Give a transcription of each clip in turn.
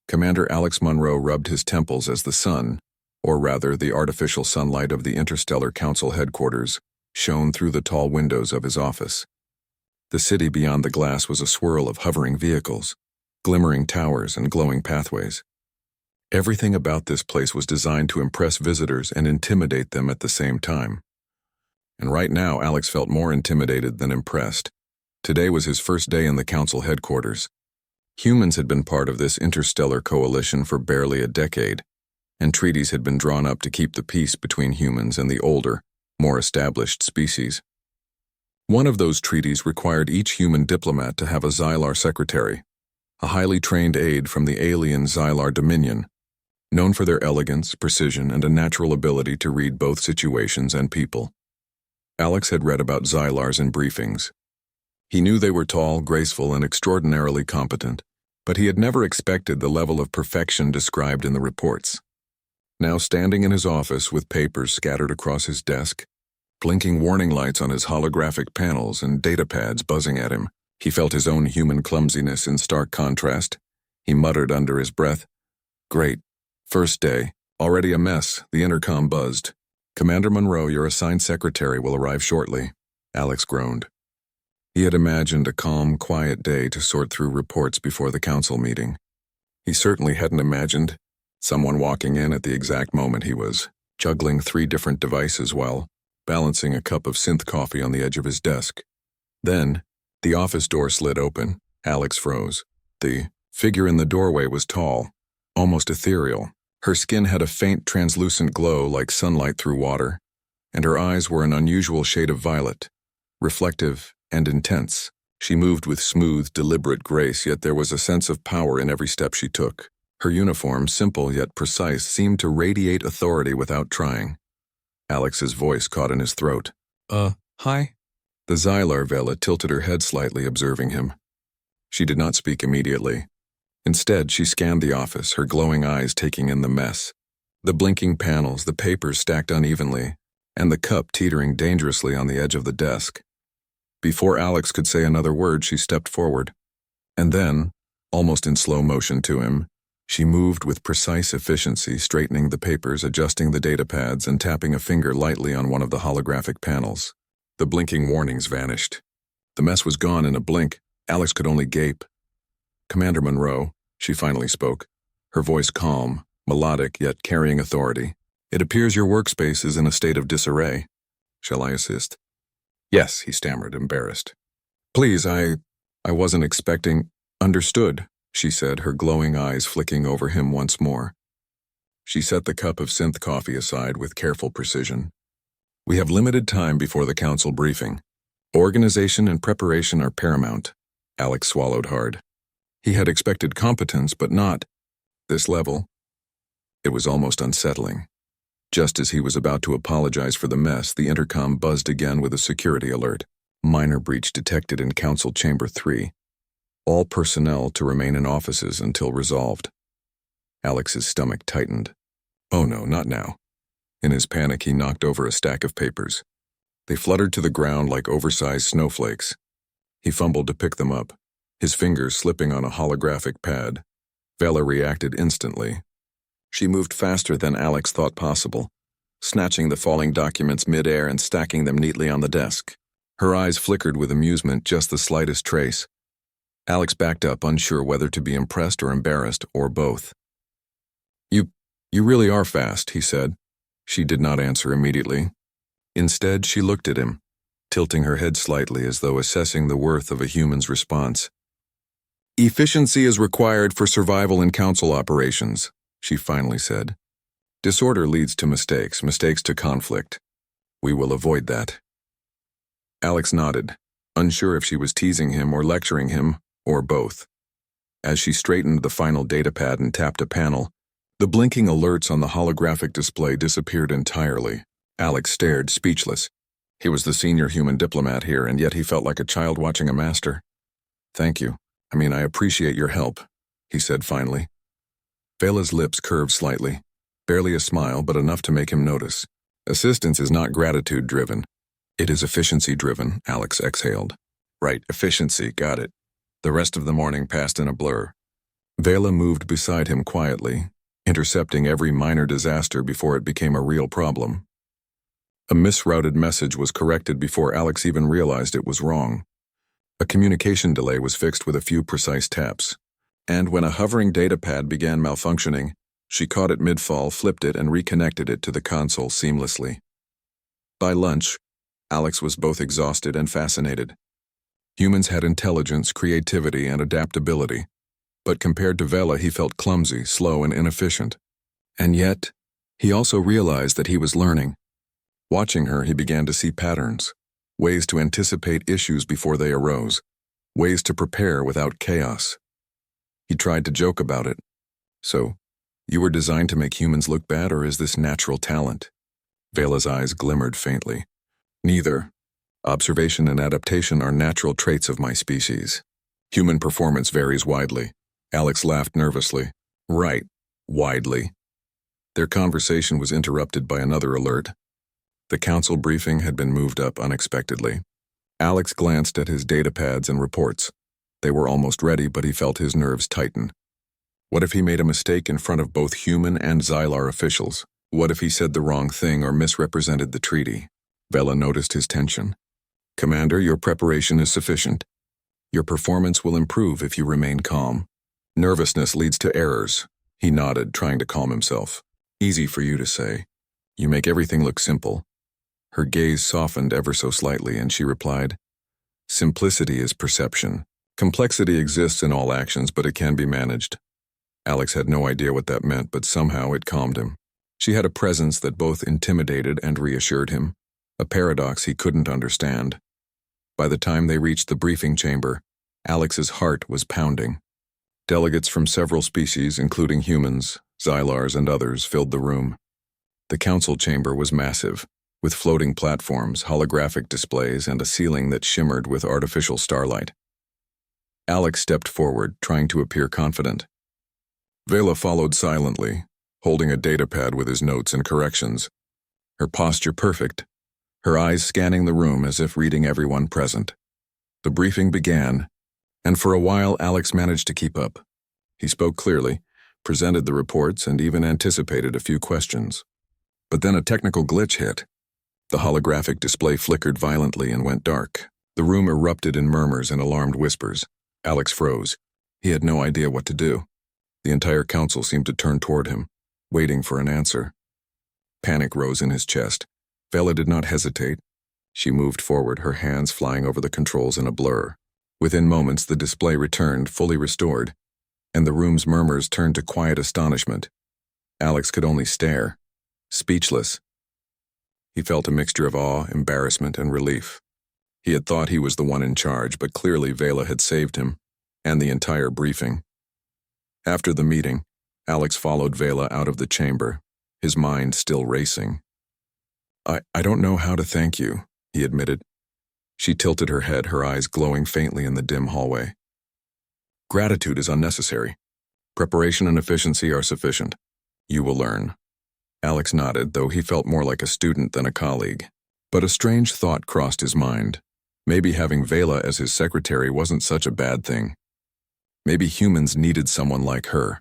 Commander Alex Monroe rubbed his temples as the sun, or rather the artificial sunlight of the Interstellar Council headquarters, shone through the tall windows of his office. The city beyond the glass was a swirl of hovering vehicles, glimmering towers and glowing pathways. Everything about this place was designed to impress visitors and intimidate them at the same time. And right now, Alex felt more intimidated than impressed. Today was his first day in the Council headquarters. Humans had been part of this interstellar coalition for barely a decade, and treaties had been drawn up to keep the peace between humans and the older, more established species. One of those treaties required each human diplomat to have a Xylar secretary, a highly trained aide from the alien Xylar Dominion, known for their elegance, precision, and a natural ability to read both situations and people. Alex had read about Xylars in briefings. He knew they were tall, graceful, and extraordinarily competent, but he had never expected the level of perfection described in the reports. Now standing in his office with papers scattered across his desk, blinking warning lights on his holographic panels and data pads buzzing at him, he felt his own human clumsiness in stark contrast. He muttered under his breath, "Great. First day. Already a mess." The intercom buzzed. "Commander Monroe, your assigned secretary will arrive shortly." Alex groaned. He had imagined a calm, quiet day to sort through reports before the council meeting. He certainly hadn't imagined someone walking in at the exact moment he was juggling 3 different devices while balancing a cup of synth coffee on the edge of his desk. Then, the office door slid open. Alex froze. The figure in the doorway was tall, almost ethereal. Her skin had a faint, translucent glow like sunlight through water, and her eyes were an unusual shade of violet, reflective and intense. She moved with smooth, deliberate grace, yet there was a sense of power in every step she took. Her uniform, simple yet precise, seemed to radiate authority without trying. Alex's voice caught in his throat. Hi?" The Xylar Vela tilted her head slightly, observing him. She did not speak immediately. Instead, she scanned the office, her glowing eyes taking in the mess. The blinking panels, the papers stacked unevenly, and the cup teetering dangerously on the edge of the desk. Before Alex could say another word, she stepped forward. And then, almost in slow motion to him, she moved with precise efficiency, straightening the papers, adjusting the data pads, and tapping a finger lightly on one of the holographic panels. The blinking warnings vanished. The mess was gone in a blink. Alex could only gape. "Commander Monroe," she finally spoke, her voice calm, melodic, yet carrying authority. "It appears your workspace is in a state of disarray. Shall I assist?" "Yes," he stammered, embarrassed. "Please, I wasn't expecting—" "Understood," she said, her glowing eyes flicking over him once more. She set the cup of synth coffee aside with careful precision. "We have limited time before the council briefing. Organization and preparation are paramount." Alex swallowed hard. He had expected competence, but not this level. It was almost unsettling. Just as he was about to apologize for the mess, the intercom buzzed again with a security alert. "Minor breach detected in Council Chamber 3. All personnel to remain in offices until resolved." Alex's stomach tightened. Oh no, not now. In his panic, he knocked over a stack of papers. They fluttered to the ground like oversized snowflakes. He fumbled to pick them up, his fingers slipping on a holographic pad. Vela reacted instantly. She moved faster than Alex thought possible, snatching the falling documents mid-air and stacking them neatly on the desk. Her eyes flickered with amusement, just the slightest trace. Alex backed up, unsure whether to be impressed or embarrassed, or both. You really are fast," he said. She did not answer immediately. Instead, she looked at him, tilting her head slightly as though assessing the worth of a human's response. "Efficiency is required for survival in council operations," she finally said. "Disorder leads to mistakes, mistakes to conflict. We will avoid that." Alex nodded, unsure if she was teasing him or lecturing him, or both. As she straightened the final datapad and tapped a panel, the blinking alerts on the holographic display disappeared entirely. Alex stared, speechless. He was the senior human diplomat here, and yet he felt like a child watching a master. "Thank you. I appreciate your help," he said finally. Vela's lips curved slightly. Barely a smile, but enough to make him notice. "Assistance is not gratitude-driven. It is efficiency-driven," Alex exhaled. "Right, efficiency, got it." The rest of the morning passed in a blur. Vela moved beside him quietly, intercepting every minor disaster before it became a real problem. A misrouted message was corrected before Alex even realized it was wrong. A communication delay was fixed with a few precise taps. And when a hovering datapad began malfunctioning, she caught it mid-fall, flipped it, and reconnected it to the console seamlessly. By lunch, Alex was both exhausted and fascinated. Humans had intelligence, creativity, and adaptability, but compared to Vela, he felt clumsy, slow, and inefficient. And yet, he also realized that he was learning. Watching her, he began to see patterns, ways to anticipate issues before they arose, ways to prepare without chaos. He tried to joke about it. So, you were designed to make humans look bad, or is this natural talent? Vela's eyes glimmered faintly. Neither. Observation and adaptation are natural traits of my species. Human performance varies widely. Alex laughed nervously. Right, widely. Their conversation was interrupted by another alert. The council briefing had been moved up unexpectedly. Alex glanced at his datapads and reports. They were almost ready, but he felt his nerves tighten. What if he made a mistake in front of both human and Xylar officials? What if he said the wrong thing or misrepresented the treaty? Vela noticed his tension. Commander, your preparation is sufficient. Your performance will improve if you remain calm. Nervousness leads to errors. He nodded, trying to calm himself. Easy for you to say. You make everything look simple. Her gaze softened ever so slightly, and she replied, Simplicity is perception. Complexity exists in all actions, but it can be managed. Alex had no idea what that meant, but somehow it calmed him. She had a presence that both intimidated and reassured him, a paradox he couldn't understand. By the time they reached the briefing chamber, Alex's heart was pounding. Delegates from several species, including humans, Xylars, and others, filled the room. The council chamber was massive, with floating platforms, holographic displays, and a ceiling that shimmered with artificial starlight. Alex stepped forward, trying to appear confident. Vela followed silently, holding a datapad with his notes and corrections, her posture perfect, her eyes scanning the room as if reading everyone present. The briefing began, and for a while Alex managed to keep up. He spoke clearly, presented the reports, and even anticipated a few questions. But then a technical glitch hit. The holographic display flickered violently and went dark. The room erupted in murmurs and alarmed whispers. Alex froze. He had no idea what to do. The entire council seemed to turn toward him, waiting for an answer. Panic rose in his chest. Vela did not hesitate. She moved forward, her hands flying over the controls in a blur. Within moments, the display returned, fully restored, and the room's murmurs turned to quiet astonishment. Alex could only stare, speechless. He felt a mixture of awe, embarrassment, and relief. He had thought he was the one in charge, but clearly Vela had saved him, and the entire briefing. After the meeting, Alex followed Vela out of the chamber, his mind still racing. I don't know how to thank you, he admitted. She tilted her head, her eyes glowing faintly in the dim hallway. Gratitude is unnecessary. Preparation and efficiency are sufficient. You will learn. Alex nodded, though he felt more like a student than a colleague. But a strange thought crossed his mind. Maybe having Vela as his secretary wasn't such a bad thing. Maybe humans needed someone like her,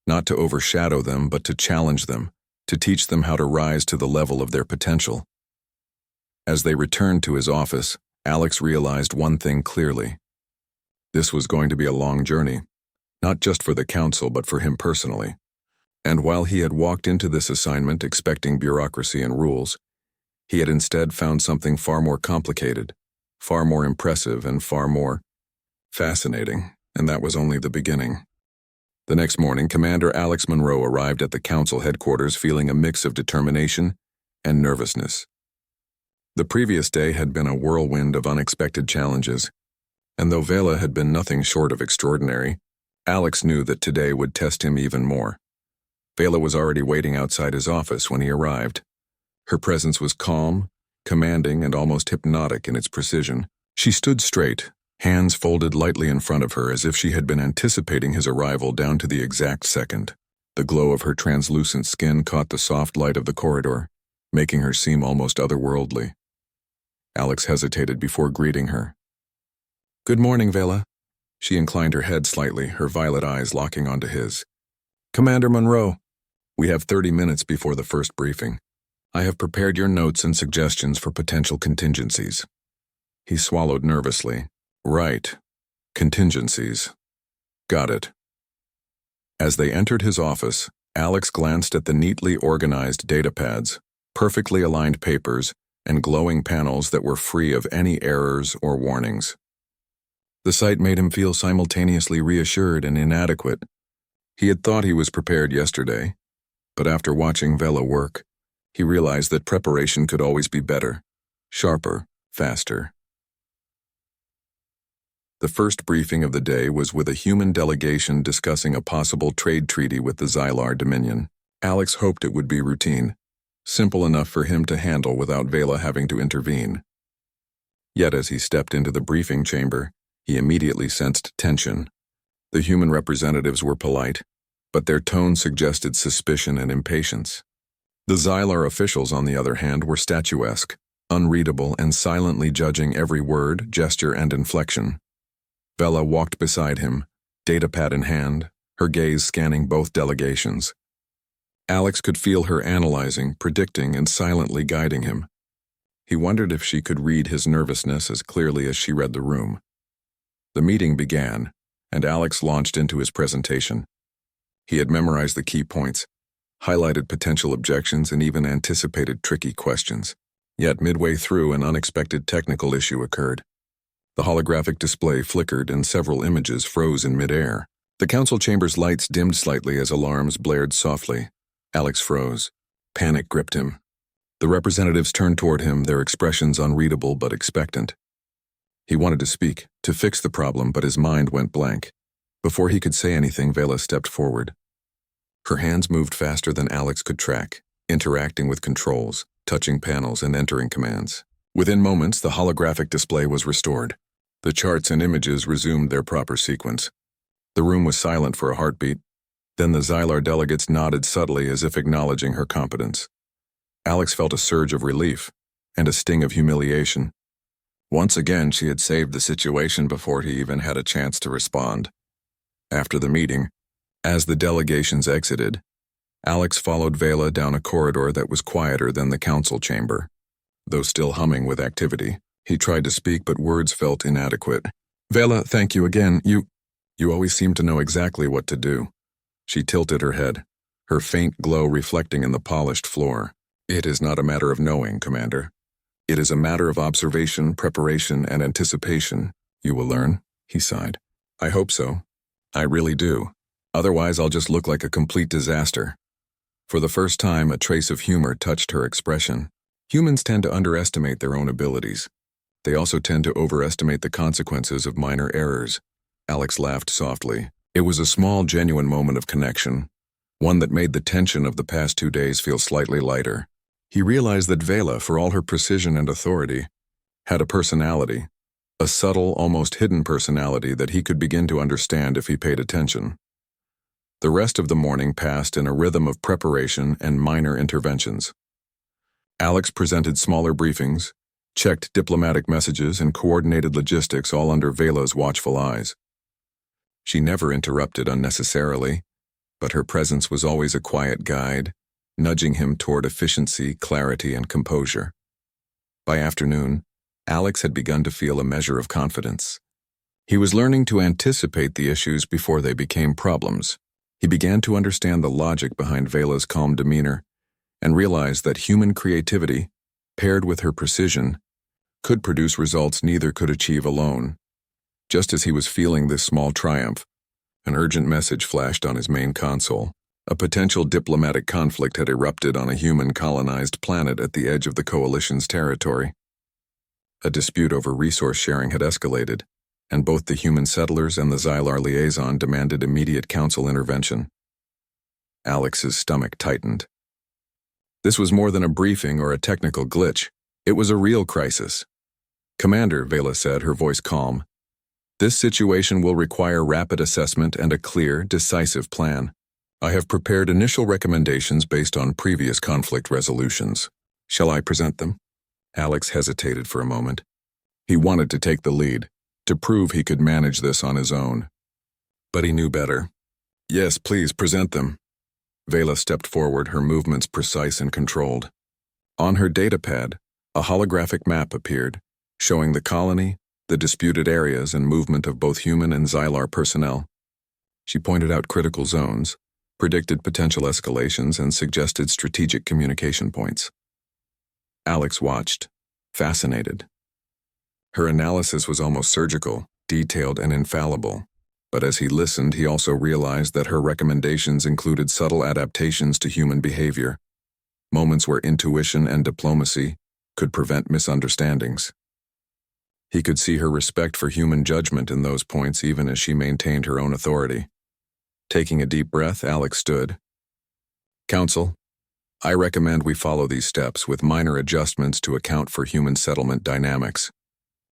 not to overshadow them, but to challenge them, to teach them how to rise to the level of their potential. As they returned to his office, Alex realized one thing clearly. This was going to be a long journey, not just for the council, but for him personally. And while he had walked into this assignment expecting bureaucracy and rules, he had instead found something far more complicated, far more impressive, and far more fascinating, and that was only the beginning. The next morning, Commander Alex Monroe arrived at the council headquarters feeling a mix of determination and nervousness. The previous day had been a whirlwind of unexpected challenges, and though Vela had been nothing short of extraordinary, Alex knew that today would test him even more. Vela was already waiting outside his office when he arrived. Her presence was calm, commanding, and almost hypnotic in its precision. She stood straight, hands folded lightly in front of her as if she had been anticipating his arrival down to the exact second. The glow of her translucent skin caught the soft light of the corridor, making her seem almost otherworldly. Alex hesitated before greeting her. "Good morning, Vela." She inclined her head slightly, her violet eyes locking onto his. "Commander Monroe, we have 30 minutes before the first briefing. I have prepared your notes and suggestions for potential contingencies." He swallowed nervously. "Right. Contingencies. Got it." As they entered his office, Alex glanced at the neatly organized datapads, perfectly aligned papers, and glowing panels that were free of any errors or warnings. The sight made him feel simultaneously reassured and inadequate. He had thought he was prepared yesterday, but after watching Vela work, he realized that preparation could always be better, sharper, faster. The first briefing of the day was with a human delegation discussing a possible trade treaty with the Xylar Dominion. Alex hoped it would be routine, simple enough for him to handle without Vela having to intervene. Yet as he stepped into the briefing chamber, he immediately sensed tension. The human representatives were polite, but their tone suggested suspicion and impatience. The Xylar officials, on the other hand, were statuesque, unreadable, and silently judging every word, gesture, and inflection. Vela walked beside him, datapad in hand, her gaze scanning both delegations. Alex could feel her analyzing, predicting, and silently guiding him. He wondered if she could read his nervousness as clearly as she read the room. The meeting began, and Alex launched into his presentation. He had memorized the key points, highlighted potential objections, and even anticipated tricky questions. Yet midway through, an unexpected technical issue occurred. The holographic display flickered and several images froze in midair. The council chamber's lights dimmed slightly as alarms blared softly. Alex froze. Panic gripped him. The representatives turned toward him, their expressions unreadable but expectant. He wanted to speak, to fix the problem, but his mind went blank. Before he could say anything, Vela stepped forward. Her hands moved faster than Alex could track, interacting with controls, touching panels, and entering commands. Within moments, the holographic display was restored. The charts and images resumed their proper sequence. The room was silent for a heartbeat. Then the Xylar delegates nodded subtly as if acknowledging her competence. Alex felt a surge of relief and a sting of humiliation. Once again, she had saved the situation before he even had a chance to respond. After the meeting, as the delegations exited, Alex followed Vela down a corridor that was quieter than the council chamber. Though still humming with activity, he tried to speak, but words felt inadequate. "Vela, thank you again. You always seem to know exactly what to do." She tilted her head, her faint glow reflecting in the polished floor. "It is not a matter of knowing, Commander. It is a matter of observation, preparation, and anticipation. You will learn," he sighed. "I hope so. I really do. Otherwise, I'll just look like a complete disaster." For the first time, a trace of humor touched her expression. Humans tend to underestimate their own abilities. They also tend to overestimate the consequences of minor errors. Alex laughed softly. It was a small, genuine moment of connection, one that made the tension of the past 2 days feel slightly lighter. He realized that Vela, for all her precision and authority, had a personality, a subtle, almost hidden personality that he could begin to understand if he paid attention. The rest of the morning passed in a rhythm of preparation and minor interventions. Alex presented smaller briefings, checked diplomatic messages, and coordinated logistics, all under Vela's watchful eyes. She never interrupted unnecessarily, but her presence was always a quiet guide, nudging him toward efficiency, clarity, and composure. By afternoon, Alex had begun to feel a measure of confidence. He was learning to anticipate the issues before they became problems. He began to understand the logic behind Vela's calm demeanor and realized that human creativity, paired with her precision, could produce results neither could achieve alone. Just as he was feeling this small triumph, an urgent message flashed on his main console. A potential diplomatic conflict had erupted on a human-colonized planet at the edge of the Coalition's territory. A dispute over resource sharing had escalated, and both the human settlers and the Xylar liaison demanded immediate council intervention. Alex's stomach tightened. This was more than a briefing or a technical glitch. It was a real crisis. "Commander," Vela said, her voice calm, "this situation will require rapid assessment and a clear, decisive plan. I have prepared initial recommendations based on previous conflict resolutions. Shall I present them?" Alex hesitated for a moment. He wanted to take the lead, to prove he could manage this on his own. But he knew better. Yes, please, present them. Vela stepped forward, her movements precise and controlled. On her datapad, a holographic map appeared, showing the colony, the disputed areas, and movement of both human and Xylar personnel. She pointed out critical zones, predicted potential escalations, and suggested strategic communication points. Alex watched, fascinated. Her analysis was almost surgical, detailed, and infallible. But as he listened, he also realized that her recommendations included subtle adaptations to human behavior, moments where intuition and diplomacy could prevent misunderstandings. He could see her respect for human judgment in those points even as she maintained her own authority. Taking a deep breath, Alex stood. Council, I recommend we follow these steps with minor adjustments to account for human settlement dynamics.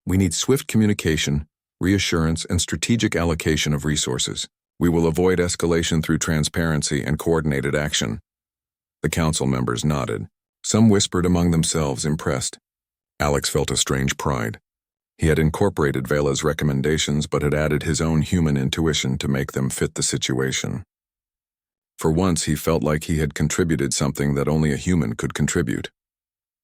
We need swift communication, reassurance, and strategic allocation of resources. We will avoid escalation through transparency and coordinated action. The council members nodded. Some whispered among themselves, impressed. Alex felt a strange pride. He had incorporated Vela's recommendations but had added his own human intuition to make them fit the situation. For once, he felt like he had contributed something that only a human could contribute.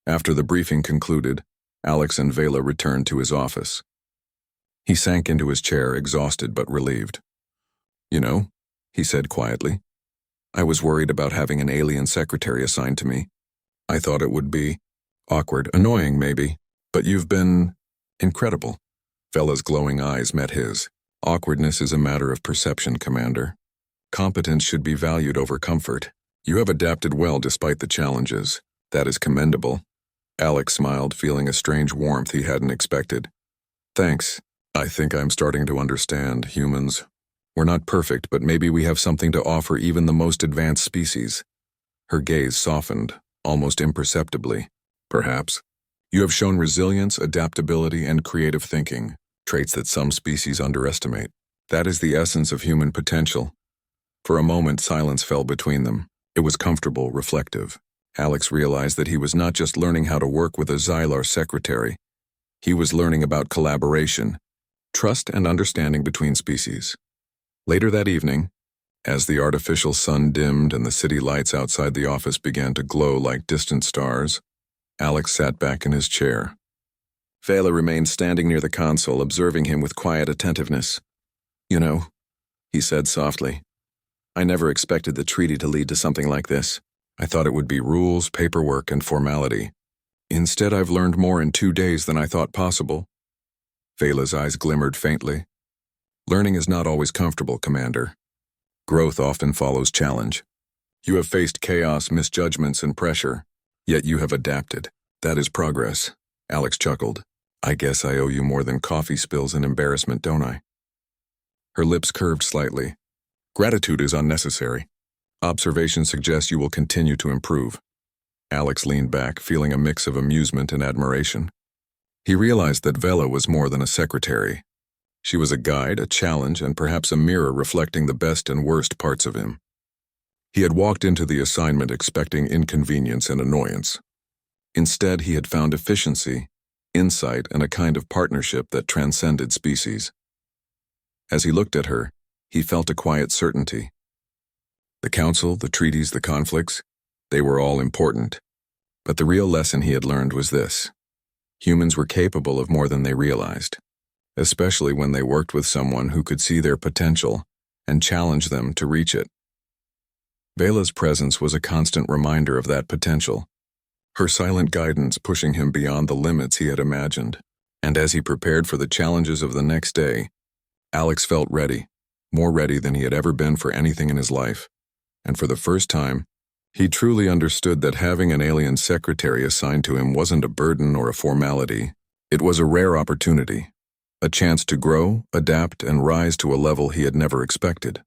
After the briefing concluded, Alex and Vela returned to his office. He sank into his chair, exhausted but relieved. You know, he said quietly, I was worried about having an alien secretary assigned to me. I thought it would be awkward, annoying maybe, but you've been incredible. Vela's glowing eyes met his. Awkwardness is a matter of perception, Commander. Competence should be valued over comfort. You have adapted well despite the challenges. That is commendable. Alex smiled, feeling a strange warmth he hadn't expected. Thanks. I think I'm starting to understand humans. We're not perfect, but maybe we have something to offer even the most advanced species. Her gaze softened, almost imperceptibly. Perhaps. You have shown resilience, adaptability, and creative thinking, traits that some species underestimate. That is the essence of human potential. For a moment, silence fell between them. It was comfortable, reflective. Alex realized that he was not just learning how to work with a Xylar secretary. He was learning about collaboration, trust, and understanding between species. Later that evening, as the artificial sun dimmed and the city lights outside the office began to glow like distant stars, Alex sat back in his chair. Vela remained standing near the console, observing him with quiet attentiveness. You know, he said softly, I never expected the treaty to lead to something like this. I thought it would be rules, paperwork, and formality. Instead, I've learned more in 2 days than I thought possible. Vela's eyes glimmered faintly. Learning is not always comfortable, Commander. Growth often follows challenge. You have faced chaos, misjudgments, and pressure, yet you have adapted. That is progress. Alex chuckled. I guess I owe you more than coffee spills and embarrassment, don't I? Her lips curved slightly. Gratitude is unnecessary. Observation suggests you will continue to improve. Alex leaned back, feeling a mix of amusement and admiration. He realized that Vela was more than a secretary. She was a guide, a challenge, and perhaps a mirror reflecting the best and worst parts of him. He had walked into the assignment expecting inconvenience and annoyance. Instead, he had found efficiency, insight, and a kind of partnership that transcended species. As he looked at her, he felt a quiet certainty. The council, the treaties, the conflicts, they were all important. But the real lesson he had learned was this. Humans were capable of more than they realized, especially when they worked with someone who could see their potential and challenge them to reach it. Vela's presence was a constant reminder of that potential, her silent guidance pushing him beyond the limits he had imagined. And as he prepared for the challenges of the next day, Alex felt ready, more ready than he had ever been for anything in his life. And for the first time, he truly understood that having an alien secretary assigned to him wasn't a burden or a formality. It was a rare opportunity, a chance to grow, adapt, and rise to a level he had never expected.